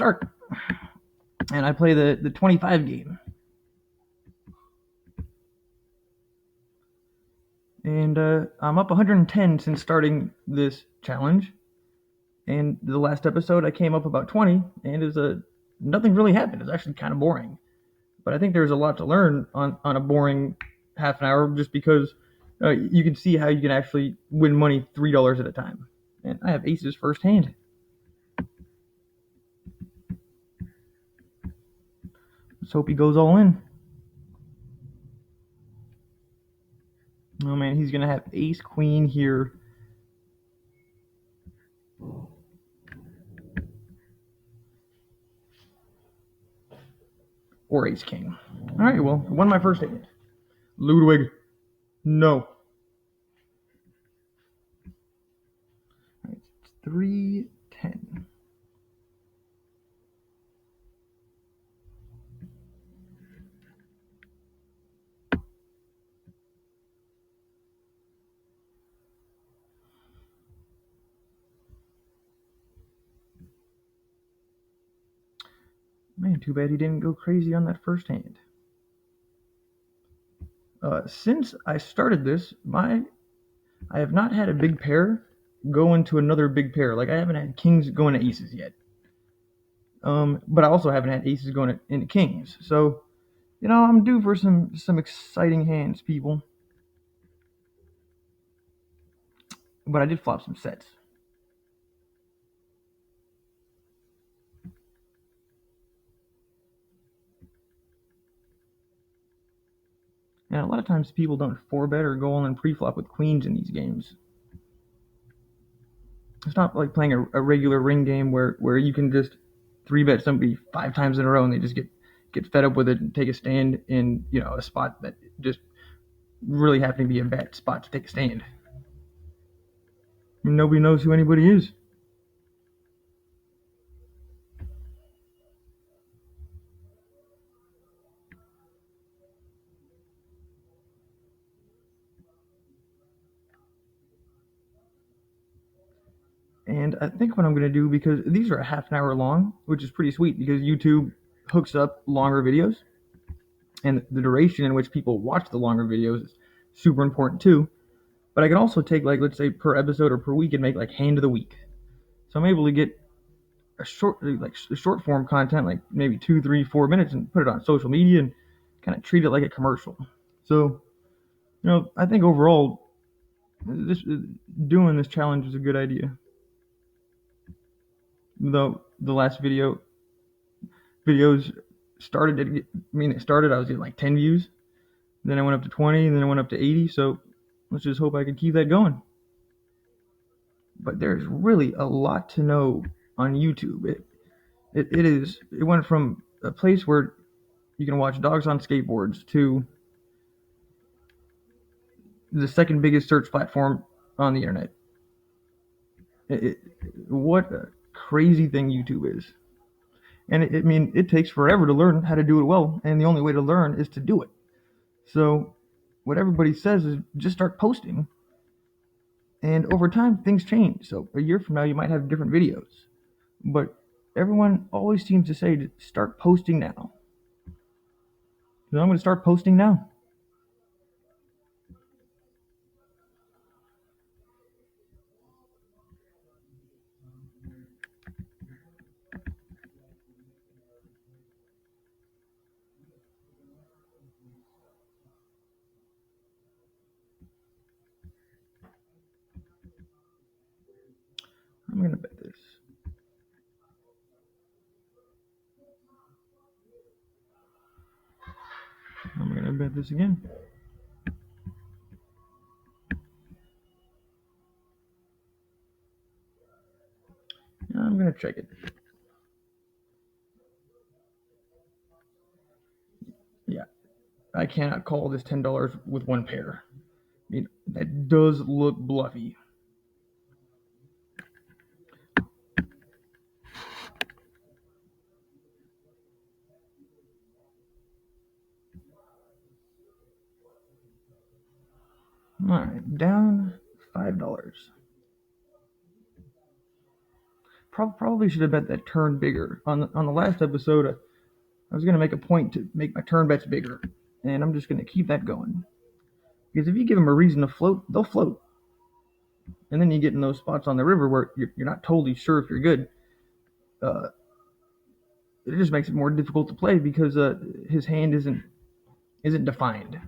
start. And I play the 25 game. And I'm up 110 since starting this challenge. And the last episode, I came up about 20, and nothing really happened. It's actually kind of boring. But I think there's a lot to learn on a boring half an hour, just because you can see how you can actually win money $3 at a time. And I have aces firsthand. Let's hope he goes all in. Oh man, he's going to have ace queen here. Or ace king. All right, well, won my first hand. Ludwig, no. All right, it's 3-10. Man, too bad he didn't go crazy on that first hand. Since I started this, I have not had a big pair go into another big pair. Like, I haven't had kings going to aces yet. But I also haven't had aces going into kings. So, I'm due for some exciting hands, people. But I did flop some sets. And a lot of times people don't 4-bet or go all in pre-flop with queens in these games. It's not like playing a regular ring game where you can just 3-bet somebody 5 times in a row and they just get fed up with it and take a stand in a spot that just really happened to be a bad spot to take a stand. Nobody knows who anybody is. And I think what I'm going to do, because these are a half an hour long, which is pretty sweet because YouTube hooks up longer videos, and the duration in which people watch the longer videos is super important too. But I can also take, like, let's say per episode or per week, and make like hand of the week. So I'm able to get a short form content, like maybe 2, 3, 4 minutes, and put it on social media and kind of treat it like a commercial. So, I think overall, doing this challenge is a good idea. Though the last videos started, I was getting like 10 views. Then I went up to 20, and then I went up to 80. So let's just hope I can keep that going. But there's really a lot to know on YouTube. It went from a place where you can watch dogs on skateboards to the second biggest search platform on the internet. What a crazy thing YouTube is. And it takes forever to learn how to do it well, and the only way to learn is to do it. So what everybody says is just start posting, and over time things change. So a year from now you might have different videos, but everyone always seems to say to start posting now. So I'm going to start posting now. I'm going to bet this. I'm going to bet this again. I'm going to check it. Yeah, I cannot call this $10 with one pair. That does look bluffy. All right, down $5. probably should have bet that turn bigger on the last episode. I was gonna make a point to make my turn bets bigger, and I'm just gonna keep that going because if you give them a reason to float, they'll float, and then you get in those spots on the river where you're not totally sure if you're good. Uh, it just makes it more difficult to play because his hand isn't defined.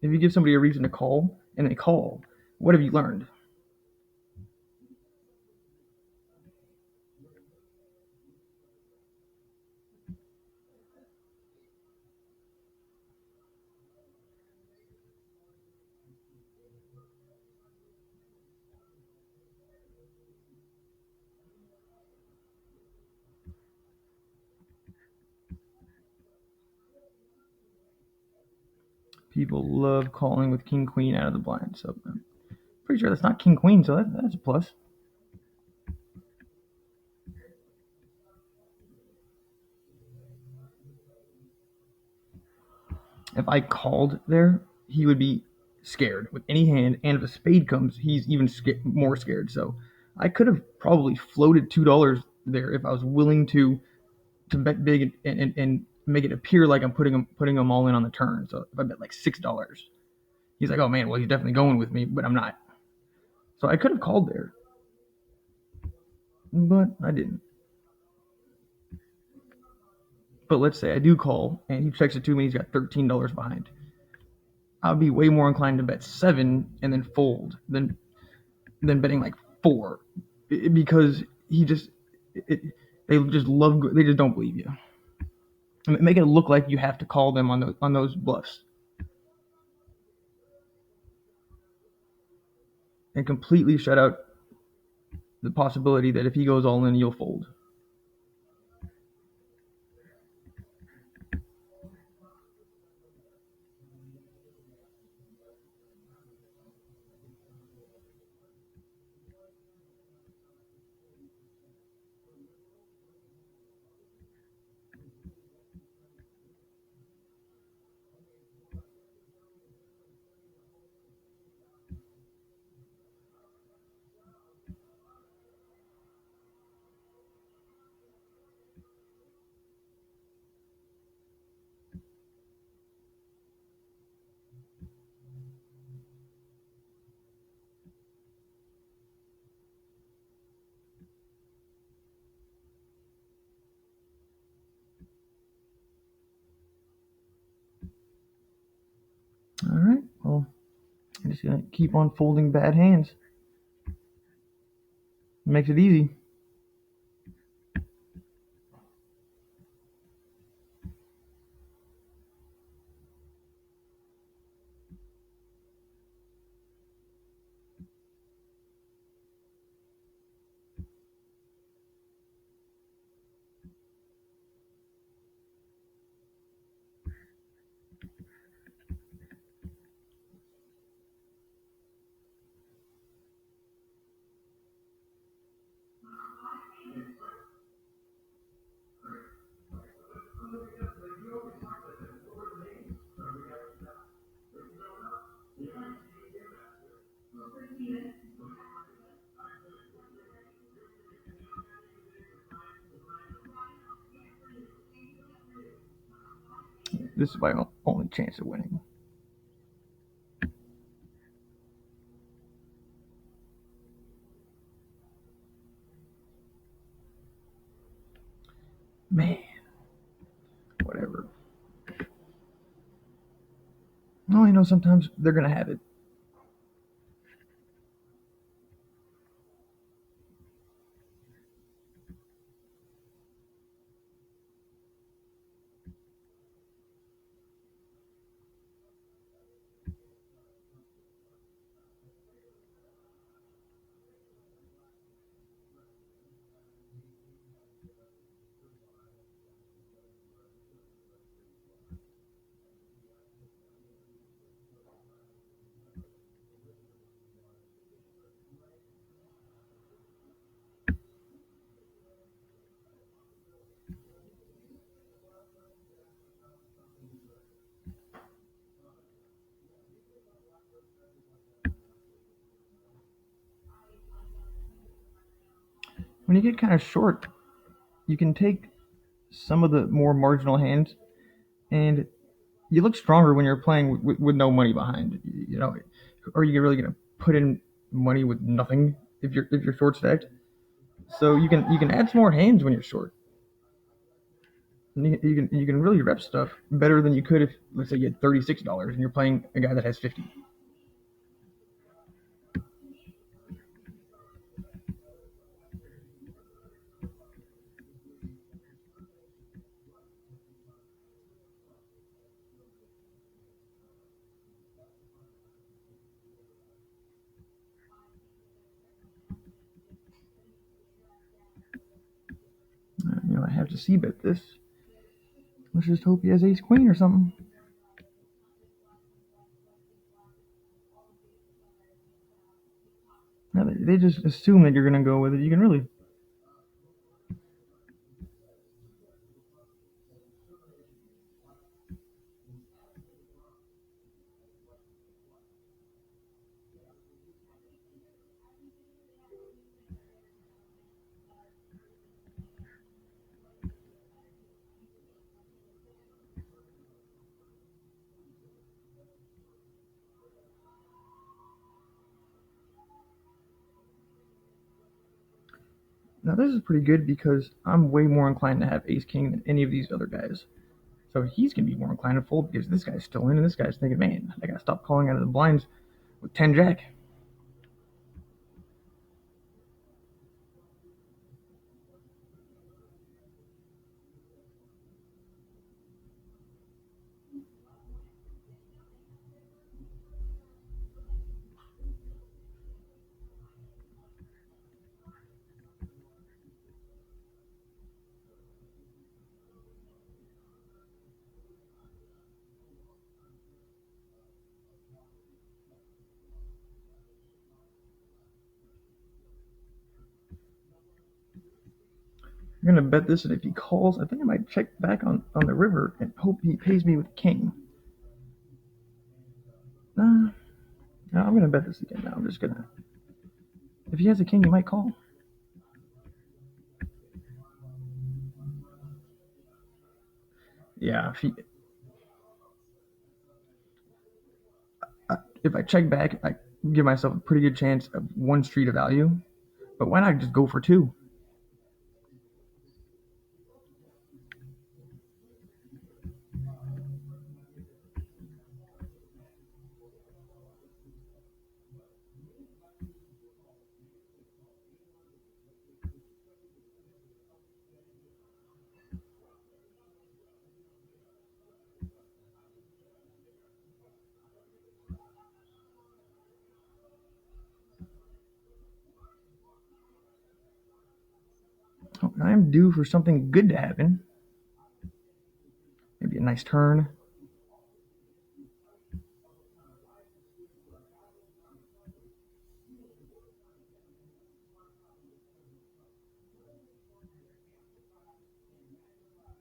If you give somebody a reason to call and they call, what have you learned? People love calling with king queen out of the blind, so I'm pretty sure that's not king queen, so that's a plus. If I called there, he would be scared with any hand, and if a spade comes, he's even more scared. So I could have probably floated $2 there if I was willing to bet big and make it appear like I'm putting them all in on the turn. So if I bet like $6, he's like, oh man, well he's definitely going with me, but I'm not. So I could have called there, but I didn't. But let's say I do call and he checks it to me, he's got $13 behind. I'd be way more inclined to bet 7 and then fold than betting like 4 because it, they just don't believe you. Make it look like you have to call them on those bluffs and completely shut out the possibility that if he goes all in, you'll fold. All right, well, I'm just gonna keep on folding bad hands. It makes it easy. This is my only chance of winning. Man, whatever. Well, you know, sometimes they're gonna have it. when you get kind of short, you can take some of the more marginal hands, and you look stronger when you're playing with no money behind. You know, are you really gonna put in money with nothing if you're short stacked? So you can add some more hands when you're short. And you can really rep stuff better than you could if, let's say, you had $36 and you're playing a guy that has 50. I have to see bet this. Let's just hope he has ace queen or something. Now, they just assume that you're gonna go with it. You can really. Now this is pretty good because I'm way more inclined to have ace king than any of these other guys. So he's gonna be more inclined to fold because this guy's still in, and this guy's thinking, man, I gotta stop calling out of the blinds with 10 jack. I'm gonna bet this, and if he calls, I think I might check back on the river and hope he pays me with king. No, I'm gonna bet this again now. I'm just gonna. If he has a king, he might call. Yeah, if I check back, I give myself a pretty good chance of one street of value. But why not just go for two? Oh, I am due for something good to happen. Maybe a nice turn.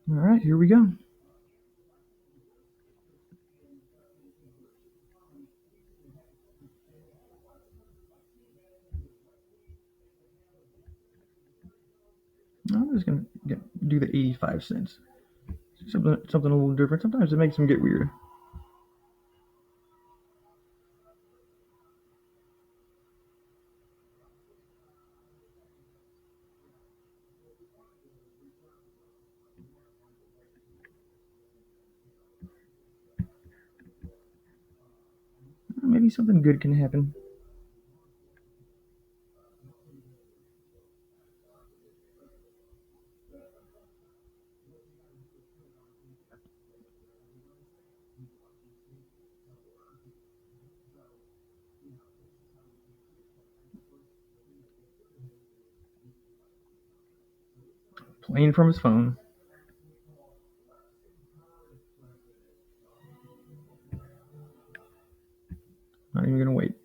All right, here we go. I'm just gonna do the 85 cents. Something a little different. Sometimes it makes them get weird. Maybe something good can happen. Playing from his phone. Not even gonna wait.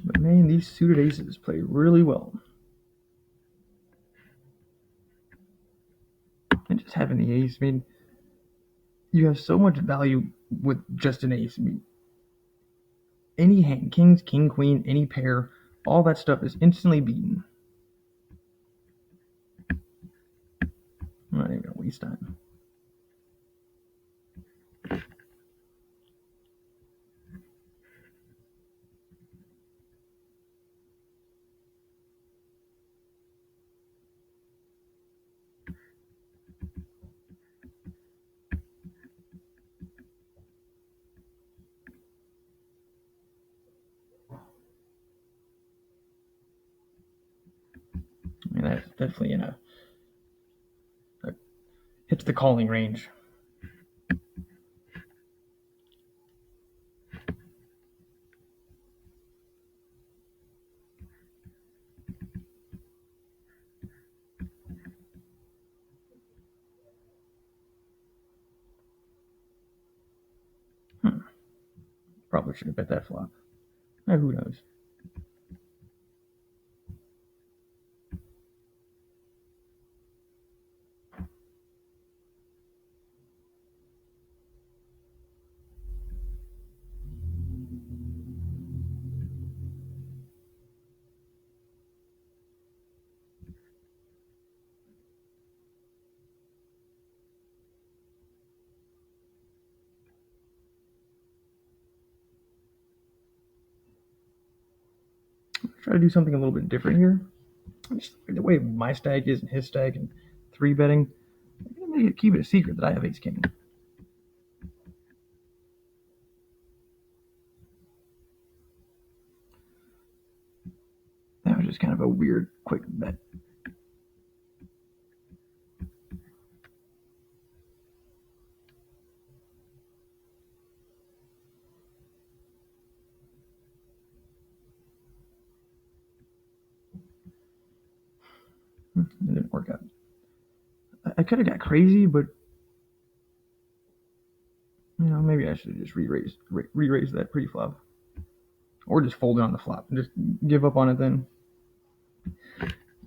But man, these suited aces play really well. And just having the ace, I mean, you have so much value with just an ace. I mean, any hand, kings, king, queen, any pair, all that stuff is instantly beaten. I'm not even going to waste time. And that's definitely hits the calling range. Probably should have bet that flop. Who knows? Try to do something a little bit different here. Just the way my stack is and his stack and 3-betting, I'm gonna keep it a secret that I have ace king. That was just kind of a weird, quick bet. It didn't work out. I could have got crazy, but maybe I should have just re-raised that pre-flop, or just fold it on the flop and just give up on it then.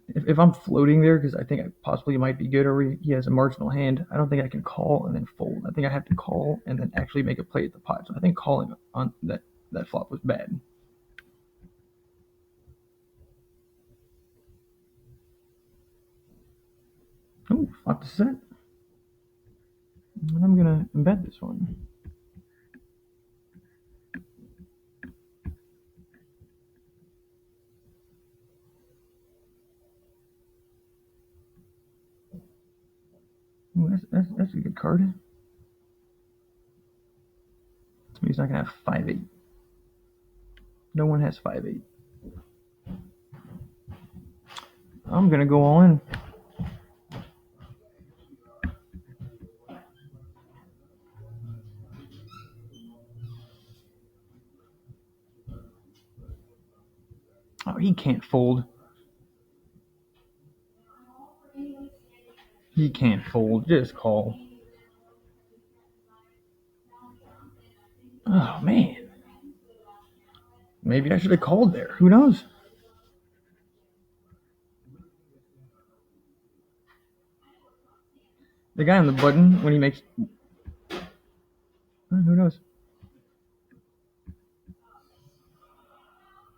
If I'm floating there because I think I possibly might be good, or he has a marginal hand, I don't think I can call and then fold. I think I have to call and then actually make a play at the pot. So I think calling on that flop was bad. Oh, flop to set. And I'm gonna embed this one. Ooh, that's a good card. So he's not gonna have 5-8. No one has 5-8. I'm gonna go all in. Oh, he can't fold. He can't fold. Just call. Oh, man. Maybe I should have called there. Who knows? The guy on the button, when he makes... Who knows?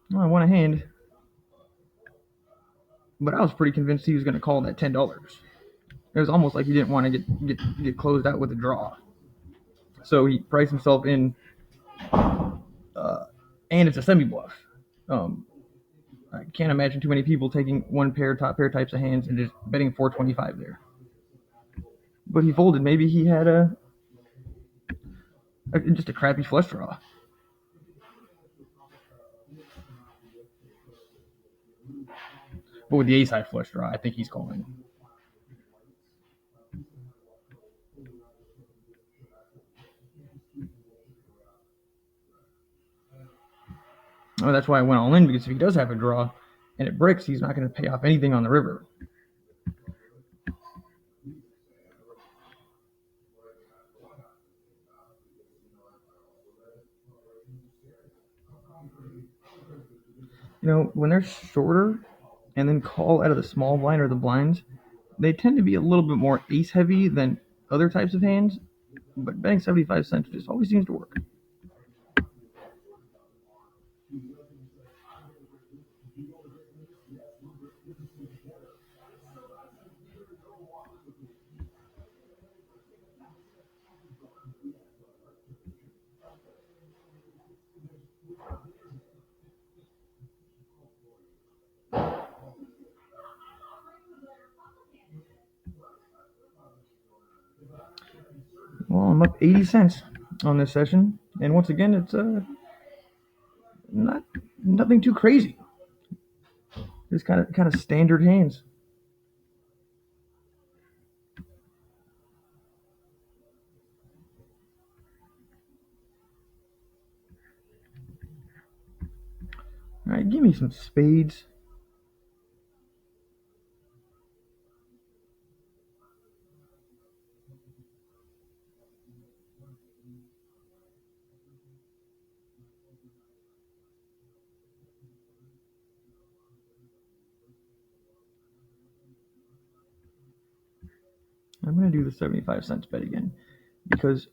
Well, I won a hand. But I was pretty convinced he was going to call that $10. It was almost like he didn't want to get closed out with a draw. So he priced himself in, and it's a semi-bluff. I can't imagine too many people taking one pair, top pair types of hands and just betting 425 there. But he folded. Maybe he had just a crappy flush draw. But with the ace-high flush draw, I think he's calling. Oh, that's why I went all in, because if he does have a draw and it bricks, he's not going to pay off anything on the river. When they're shorter and then call out of the small blind or the blinds, they tend to be a little bit more ace heavy than other types of hands, but betting 75 cents just always seems to work. Well, I'm up 80 cents on this session, and once again, it's not nothing too crazy. Just kind of standard hands. All right, give me some spades. I'm going to do the 75 cents bet again because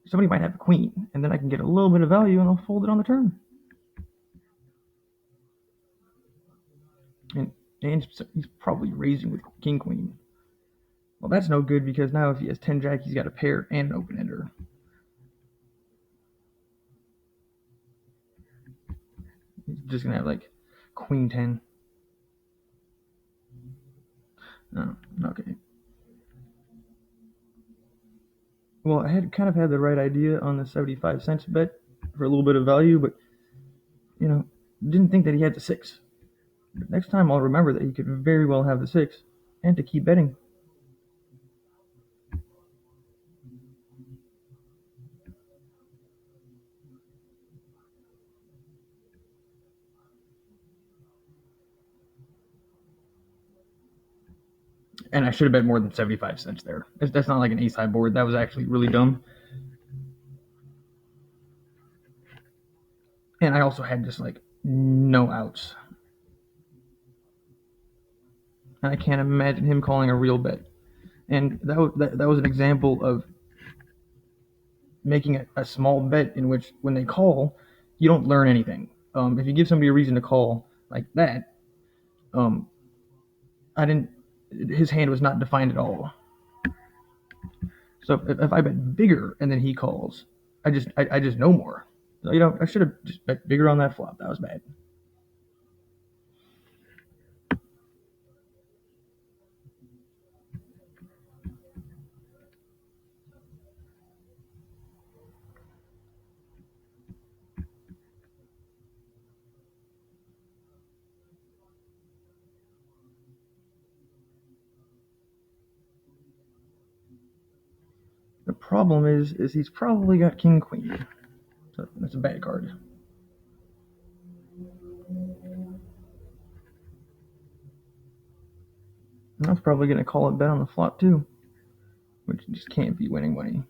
somebody might have a queen, and then I can get a little bit of value and I'll fold it on the turn. And he's probably raising with king queen. Well, that's no good because now if he has 10 jack, he's got a pair and an open ender. He's just going to have like queen 10. Oh, okay. Well, I had kind of had the right idea on the 75 cents bet for a little bit of value, but didn't think that he had the 6. But next time I'll remember that he could very well have the 6 and to keep betting. And I should have bet more than 75 cents there. That's not like an ace high board. That was actually really dumb. And I also had just like no outs. And I can't imagine him calling a real bet. And that was an example of making a small bet in which when they call, you don't learn anything. If you give somebody a reason to call like that, I didn't. His hand was not defined at all. So if I bet bigger and then he calls, I just know more. So, I should have just bet bigger on that flop. That was bad. The problem is he's probably got king queen. So that's a bad card. And I was probably going to call it bet on the flop too, which just can't be winning money.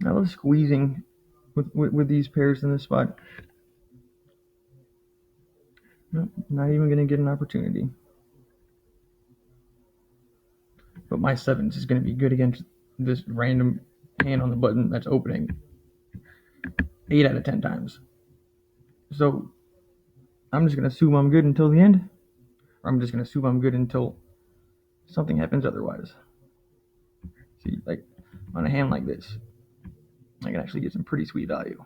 I love squeezing with these pairs in this spot. Nope, not even going to get an opportunity. But my 7s is going to be good against this random hand on the button that's opening 8 out of 10 times. So I'm just going to assume I'm good until the end, or I'm just going to assume I'm good until something happens otherwise. See, like on a hand like this, I can actually get some pretty sweet value.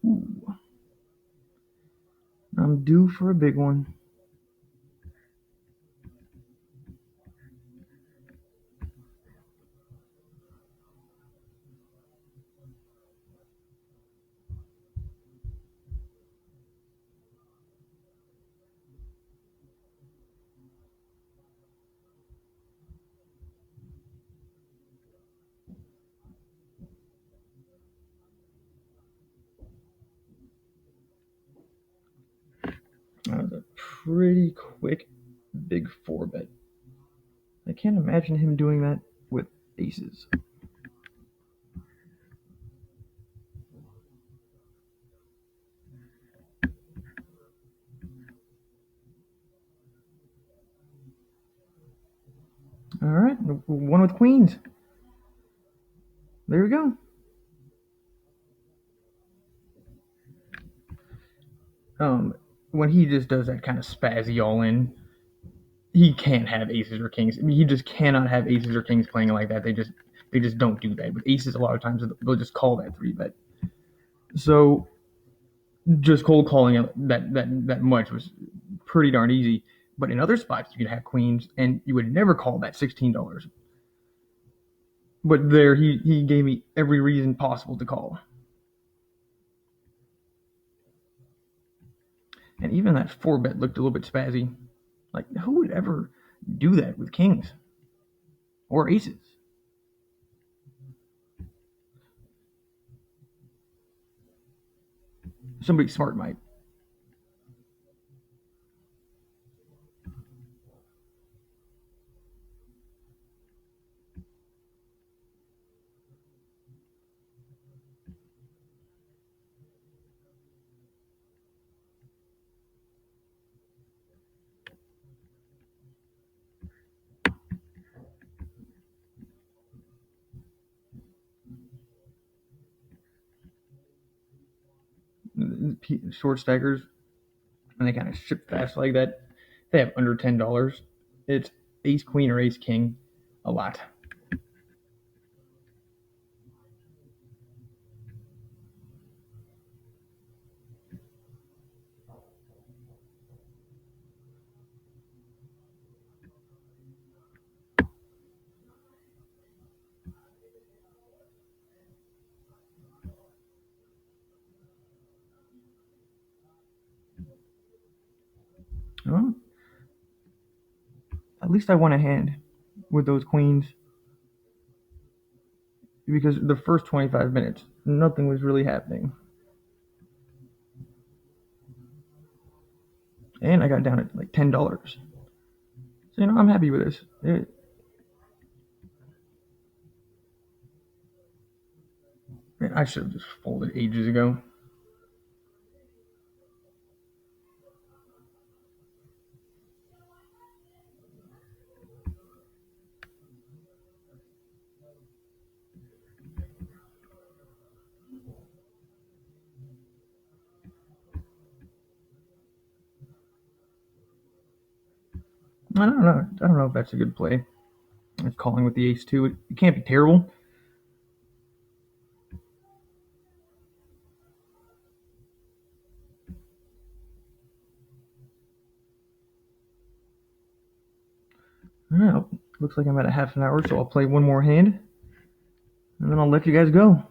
Ooh. I'm due for a big one. That was a pretty quick big 4-bet. I can't imagine him doing that with aces. All right, one with queens. There we go. When he just does that kind of spazzy all in, he can't have aces or kings. I mean, he just cannot have aces or kings playing like that. They just don't do that. But aces, a lot of times they'll just call that 3-bet. So just cold calling it that much was pretty darn easy. But in other spots, you could have queens, and you would never call that $16. But there, he gave me every reason possible to call. And even that 4-bet looked a little bit spazzy. Like, who would ever do that with kings or aces? Somebody smart might. Short stackers, and they kind of ship fast like that, they have under $10. It's ace queen or ace king a lot. Well, at least I won a hand with those queens, because the first 25 minutes, nothing was really happening. And I got down at like $10. So, I'm happy with this. I should have just folded ages ago. I don't know. I don't know if that's a good play. It's calling with the ace too. It can't be terrible. All right, looks like I'm at a half an hour, so I'll play one more hand, and then I'll let you guys go.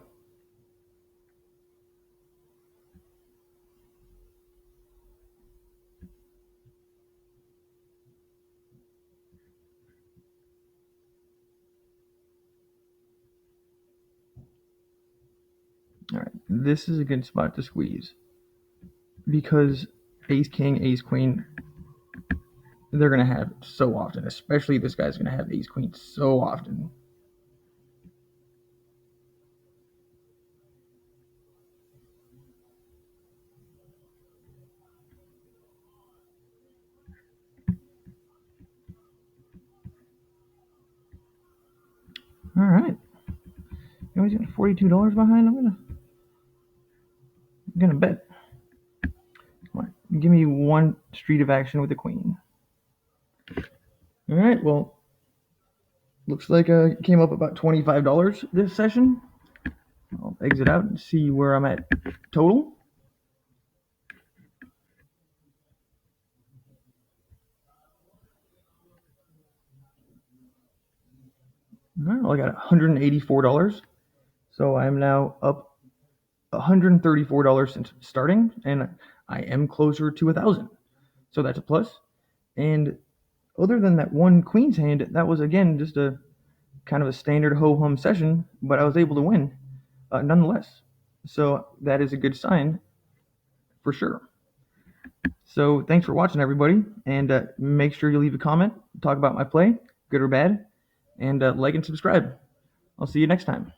All right, this is a good spot to squeeze, because ace king, ace queen, they're gonna have it so often. Especially this guy's gonna have ace queen so often. All right, he's got $42 behind. I'm gonna bet. Come on, give me one street of action with the queen. All right, well, looks like I came up about $25 this session. I'll exit out and see where I'm at total. All right, well, I got $184. So I'm now up $134 since starting, and I am closer to 1,000. So that's a plus. And other than that one queen's hand, that was again just a kind of a standard ho hum session, but I was able to win nonetheless. So that is a good sign for sure. So thanks for watching, everybody, and make sure you leave a comment, talk about my play, good or bad, and like and subscribe. I'll see you next time.